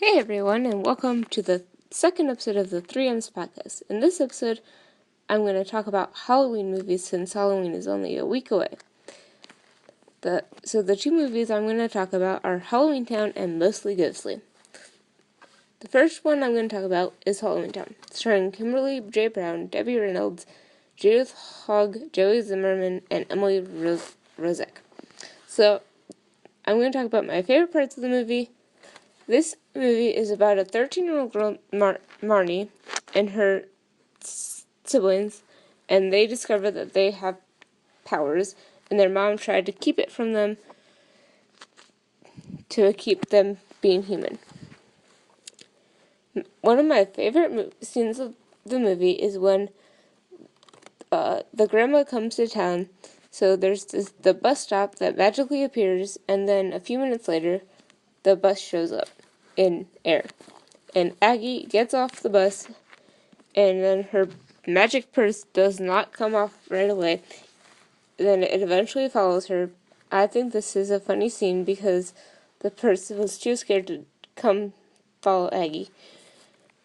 Hey everyone, and welcome to the second episode of the 3Ms podcast. In this episode, I'm going to talk about Halloween movies since Halloween is only a week away. The two movies I'm going to talk about are Halloween Town and Mostly Ghostly. The first one I'm going to talk about is Halloween Town, starring Kimberly J. Brown, Debbie Reynolds, Judith Hogg, Joey Zimmerman, and Emily Rozek. So, I'm going to talk about my favorite parts of the movie. This movie is about a 13-year-old girl, Marnie, and her siblings, and they discover that they have powers, and their mom tried to keep it from them to keep them being human. One of my favorite scenes of the movie is when the grandma comes to town. So there's the bus stop that magically appears, and then a few minutes later, the bus shows up in air. And Aggie gets off the bus, and then her magic purse does not come off right away. Then it eventually follows her. I think this is a funny scene because the purse was too scared to come follow Aggie.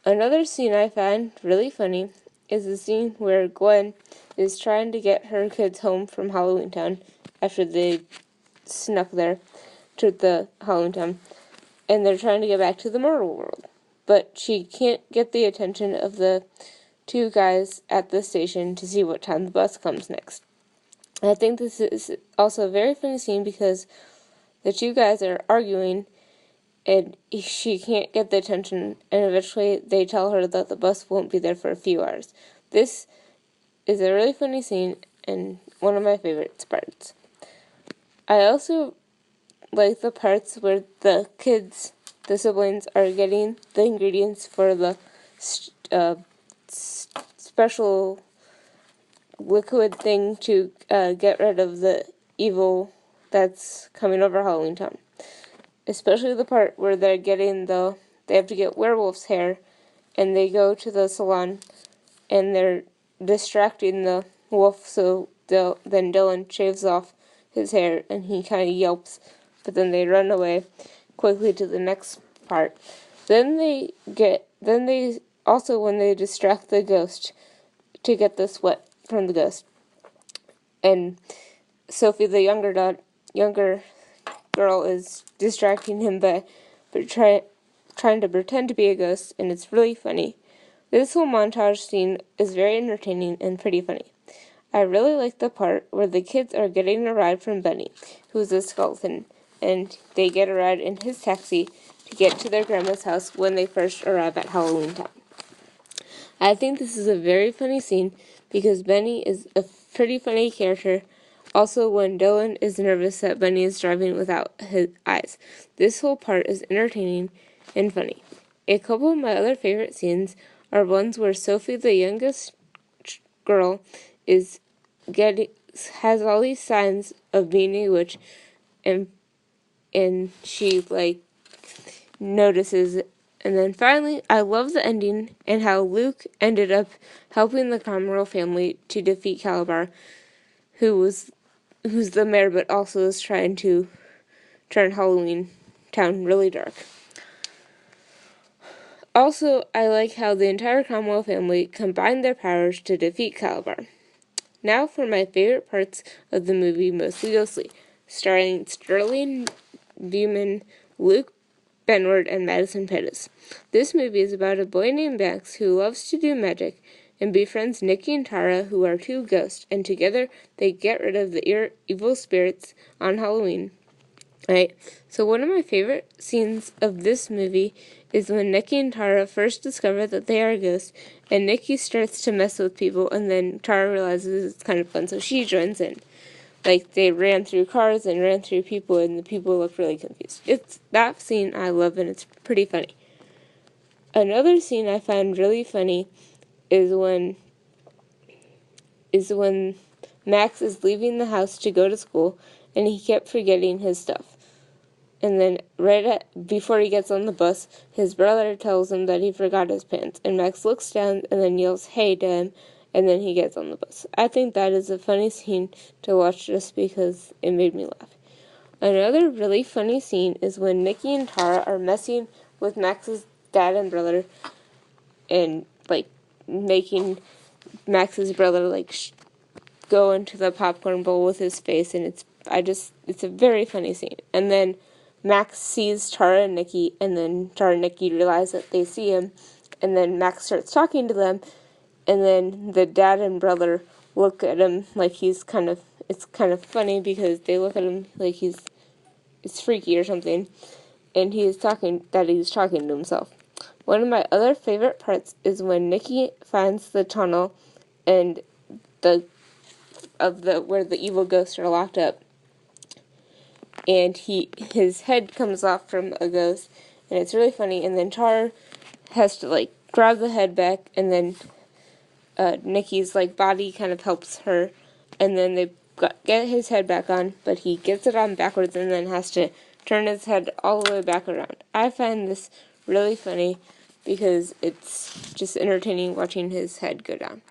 Another scene I find really funny is the scene where Gwen is trying to get her kids home from Halloween Town after they snuck there to the Halloween Town, and they're trying to get back to the Myrtle world. But she can't get the attention of the two guys at the station to see what time the bus comes next. I think this is also a very funny scene because the two guys are arguing and she can't get the attention, and eventually they tell her that the bus won't be there for a few hours. This is a really funny scene and one of my favorite parts. I also like the parts where the kids, the siblings, are getting the ingredients for the special liquid thing to get rid of the evil that's coming over Halloween Town. Especially the part where they have to get werewolf's hair, and they go to the salon, and they're distracting the wolf, so then Dylan shaves off his hair, and he kind of yelps, but then they run away quickly to the next part. Then they also, when they distract the ghost to get the sweat from the ghost, and Sophie, the younger girl, is distracting him by trying to pretend to be a ghost, and it's really funny. This whole montage scene is very entertaining and pretty funny. I really like the part where the kids are getting a ride from Benny, who's a skeleton, and they get a ride in his taxi to get to their grandma's house when they first arrive at Halloween Town. I think this is a very funny scene because Benny is a pretty funny character. Also, when Dylan is nervous that Benny is driving without his eyes. This whole part is entertaining and funny. A couple of my other favorite scenes are ones where Sophie, the youngest girl, has all these signs of being a witch, and she notices. And then finally, I love the ending and how Luke ended up helping the Cromwell family to defeat Calabar, who's the mayor but also is trying to turn Halloween Town really dark. Also, I like how the entire Cromwell family combined their powers to defeat Calabar. Now for my favorite parts of the movie Mostly Ghostly, starring Sterling Buman, Luke Benward, and Madison Pettis. This movie is about a boy named Max who loves to do magic and befriends Nikki and Tara, who are two ghosts, and together they get rid of the evil spirits on Halloween. Right. So one of my favorite scenes of this movie is when Nikki and Tara first discover that they are ghosts, and Nikki starts to mess with people, and then Tara realizes it's kind of fun, so she joins in. They ran through cars and ran through people, and the people look really confused. It's that scene I love, and it's pretty funny. Another scene I find really funny is when Max is leaving the house to go to school, and he kept forgetting his stuff. And then before he gets on the bus, his brother tells him that he forgot his pants. And Max looks down and then yells, "Hey," to him, and then he gets on the bus. I think that is a funny scene to watch just because it made me laugh. Another really funny scene is when Nikki and Tara are messing with Max's dad and brother, and like making Max's brother like go into the popcorn bowl with his face, and it's a very funny scene. And then Max sees Tara and Nikki, and then Tara and Nikki realize that they see him, and then Max starts talking to them, and then the dad and brother look at him like it's kind of funny because they look at him like it's freaky or something, and he's talking to himself. One of my other favorite parts is when Nikki finds the tunnel and where the evil ghosts are locked up, and his head comes off from a ghost, and it's really funny. And then Tara has to like grab the head back, and then Nikki's like body kind of helps her, and then they get his head back on, but he gets it on backwards and then has to turn his head all the way back around. I find this really funny because it's just entertaining watching his head go down.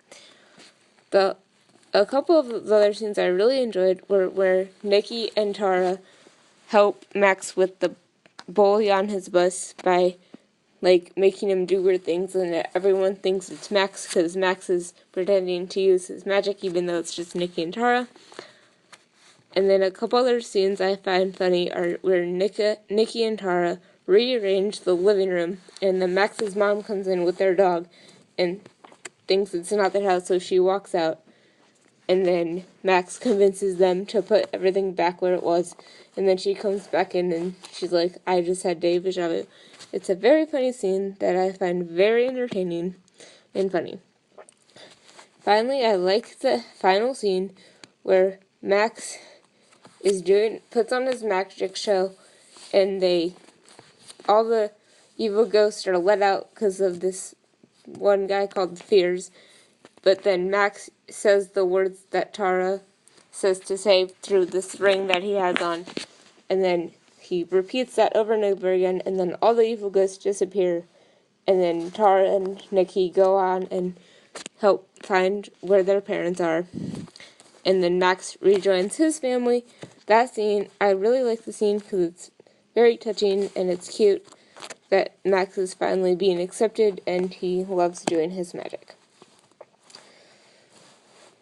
A couple of the other scenes I really enjoyed were where Nikki and Tara help Max with the bully on his bus by like making him do weird things, and everyone thinks it's Max because Max is pretending to use his magic even though it's just Nikki and Tara. And then a couple other scenes I find funny are where Nikki and Tara rearrange the living room, and then Max's mom comes in with their dog and thinks it's not their house, so she walks out. And then Max convinces them to put everything back where it was. And then she comes back in and she's like, I just had deja vu. It's a very funny scene that I find very entertaining and funny. Finally, I like the final scene where Max puts on his magic show, and all the evil ghosts are let out because of this one guy called Fears. But then Max says the words that Tara says to say through this ring that he has on. And then he repeats that over and over again, and then all the evil ghosts disappear. And then Tara and Nikki go on and help find where their parents are. And then Max rejoins his family. That scene, I really like the scene because it's very touching and it's cute that Max is finally being accepted and he loves doing his magic.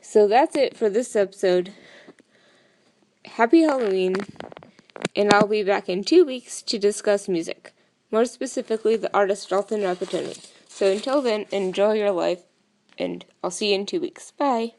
So that's it for this episode. Happy Halloween, and I'll be back in 2 weeks to discuss music, more specifically the artist Dalton Rappattoni. So until then, enjoy your life, and I'll see you in 2 weeks. Bye!